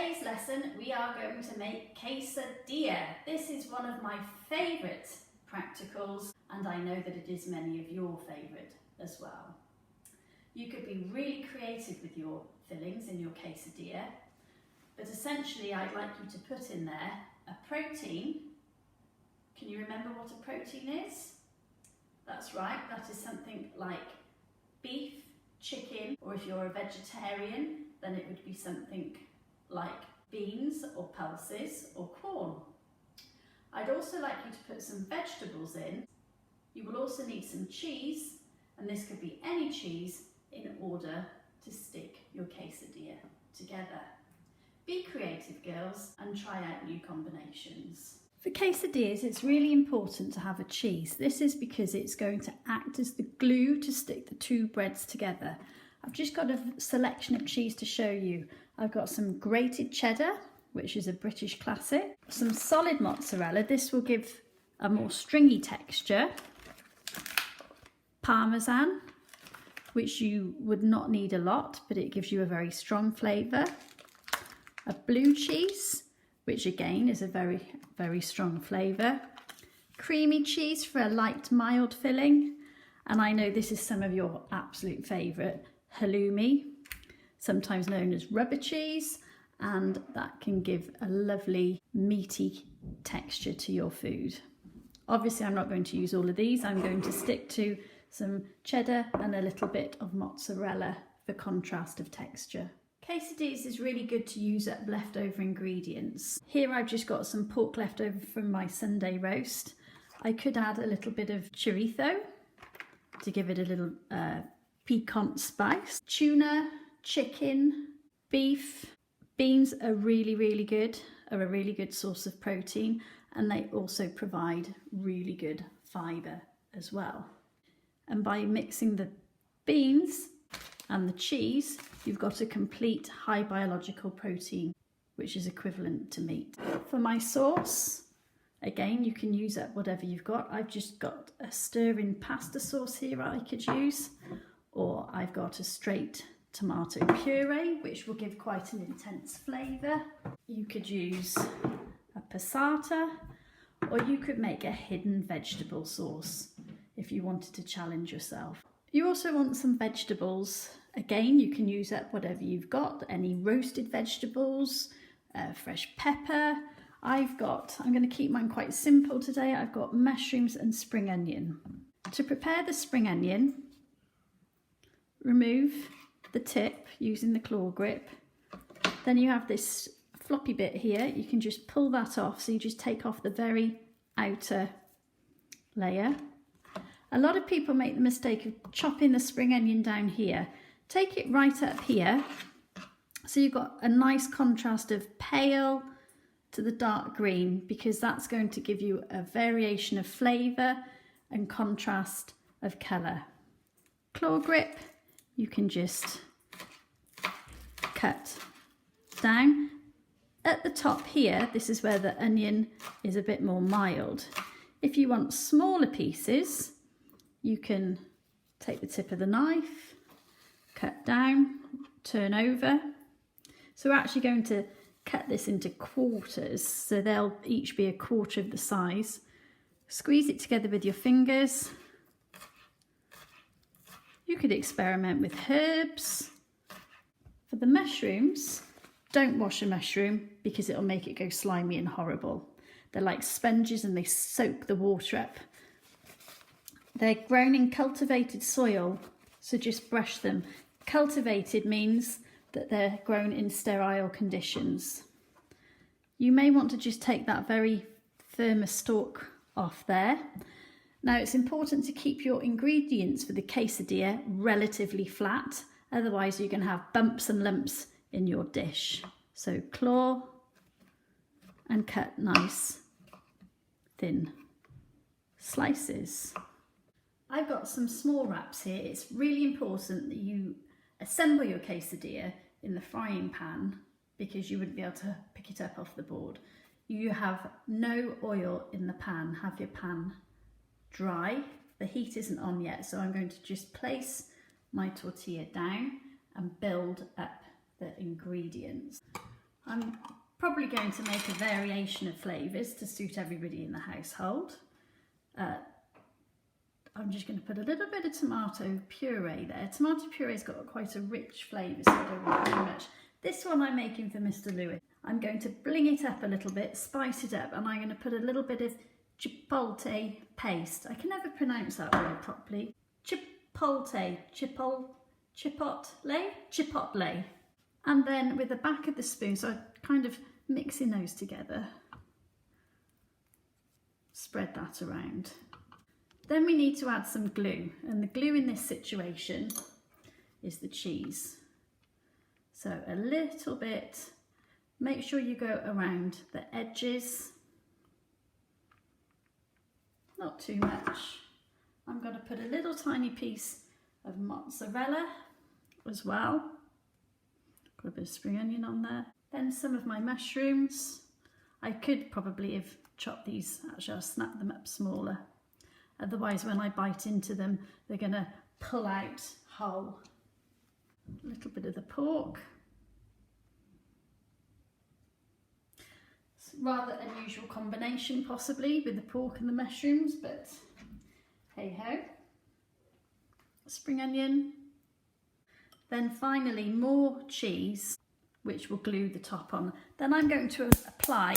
today's lesson we are going to make quesadilla. This is one of my favourite practicals and I know that it is many of your favourite as well. You could be really creative with your fillings in your quesadilla, but essentially I'd like you to put in there a protein. Can you remember what a protein is? That's right, that is something like beef, chicken, or if you're a vegetarian, then it would be something like beans or pulses or corn. I'd also like you to put some vegetables in. You will also need some cheese, and this could be any cheese in order to stick your quesadilla together. Be creative, girls, and try out new combinations. For quesadillas, it's really important to have a cheese. This is because it's going to act as the glue to stick the two breads together. I've just got a selection of cheese to show you. I've got some grated cheddar, which is a British classic, some solid mozzarella. This will give a more stringy texture. Parmesan, which you would not need a lot, but it gives you a very strong flavour. A blue cheese, which again is a very, very strong flavour. Creamy cheese for a light, mild filling. And I know this is some of your absolute favourite, halloumi, sometimes known as rubber cheese, and that can give a lovely meaty texture to your food. Obviously I'm not going to use all of these, I'm going to stick to some cheddar and a little bit of mozzarella for contrast of texture. Quesadillas is really good to use up leftover ingredients. Here I've just got some pork leftover from my Sunday roast. I could add a little bit of chorizo to give it a little piquant spice. Tuna, chicken, beef, beans are really good, are a really good source of protein, and they also provide really good fibre as well. And by mixing the beans and the cheese, you've got a complete high biological protein, which is equivalent to meat. For my sauce, again, you can use up whatever you've got. I've just got a stir-in pasta sauce here I could use, or I've got a straight tomato puree, which will give quite an intense flavour. You could use a passata, or you could make a hidden vegetable sauce if you wanted to challenge yourself. You also want some vegetables. Again, you can use up whatever you've got, any roasted vegetables, fresh pepper. I'm going to keep mine quite simple today. I've got mushrooms and spring onion. To prepare the spring onion, remove the tip using the claw grip. Then you have this floppy bit here. You can just pull that off. So you just take off the very outer layer. A lot of people make the mistake of chopping the spring onion down here. Take it right up here. So you've got a nice contrast of pale to the dark green, because that's going to give you a variation of flavour and contrast of colour. Claw grip, you can just cut down. At the top here, this is where the onion is a bit more mild. If you want smaller pieces, you can take the tip of the knife, cut down, turn over. So we're actually going to cut this into quarters, so they'll each be a quarter of the size. Squeeze it together with your fingers. You could experiment with herbs. For the mushrooms, don't wash a mushroom because it'll make it go slimy and horrible. They're like sponges and they soak the water up. They're grown in cultivated soil, so just brush them. Cultivated means that they're grown in sterile conditions. You may want to just take that very firmer stalk off there. Now it's important to keep your ingredients for the quesadilla relatively flat, otherwise you can have bumps and lumps in your dish. So claw and cut nice thin slices. I've got some small wraps here. It's really important that you assemble your quesadilla in the frying pan because you wouldn't be able to pick it up off the board. You have no oil in the pan. Have your pan dry. The heat isn't on yet, so I'm going to just place my tortilla down and build up the ingredients. I'm probably going to make a variation of flavours to suit everybody in the household. I'm just going to put a little bit of tomato puree there. Tomato puree's got quite a rich flavour, so I don't want too much. This one I'm making for Mr. Lewis. I'm going to bling it up a little bit, spice it up, and I'm going to put a little bit of chipotle paste. I can never pronounce that word properly. Chipotle. And then with the back of the spoon, so I'm kind of mixing those together. Spread that around. Then we need to add some glue, and the glue in this situation is the cheese. So a little bit, make sure you go around the edges, not too much. I'm going to put a little tiny piece of mozzarella as well. Got a bit of spring onion on there. Then some of my mushrooms. I could probably have chopped these, actually I'll snap them up smaller. Otherwise when I bite into them, they're going to pull out whole. A little bit of the pork. It's a rather unusual combination possibly with the pork and the mushrooms, but hey ho. Spring onion. Then finally more cheese, which will glue the top on. Then I'm going to apply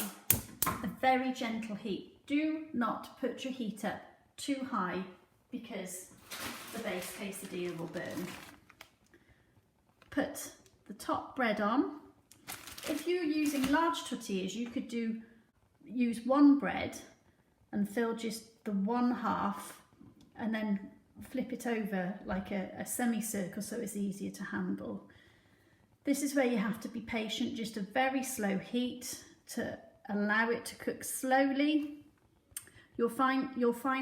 a very gentle heat. Do not put your heat up too high because the base quesadilla will burn. Put the top bread on. If you're using large tortillas, you could use one bread and fill just the one half and then flip it over like a semicircle so it's easier to handle. This is where you have to be patient, just a very slow heat to allow it to cook slowly. You'll find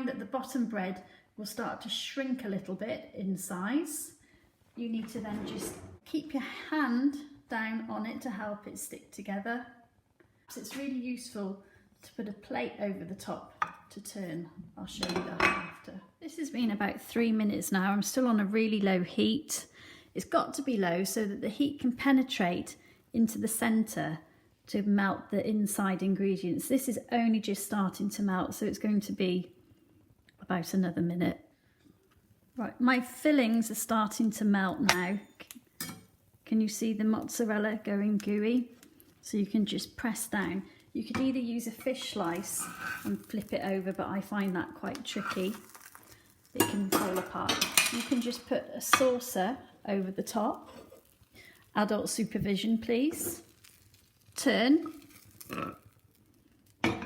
that the bottom bread will start to shrink a little bit in size. You need to then just keep your hand down on it to help it stick together. So it's really useful to put a plate over the top to turn. I'll show you that after. This has been about 3 minutes now. I'm still on a really low heat. It's got to be low so that the heat can penetrate into the centre to melt the inside ingredients. This is only just starting to melt, so it's going to be about another minute. Right, my fillings are starting to melt now. Can you see the mozzarella going gooey? So you can just press down. You could either use a fish slice and flip it over, but I find that quite tricky. It can fall apart. You can just put a saucer over the top. Adult supervision, please. Turn. Can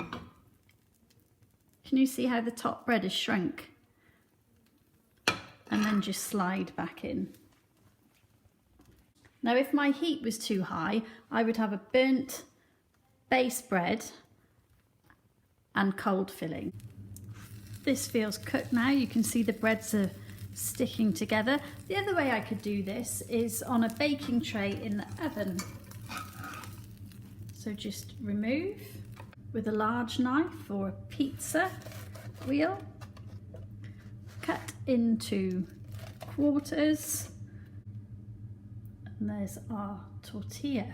you see how the top bread is shrunk? And then just slide back in. Now if my heat was too high, I would have a burnt base bread and cold filling. This feels cooked now. You can see the breads are sticking together. The other way I could do this is on a baking tray in the oven. So just remove with a large knife or a pizza wheel, cut into quarters, and there's our tortilla.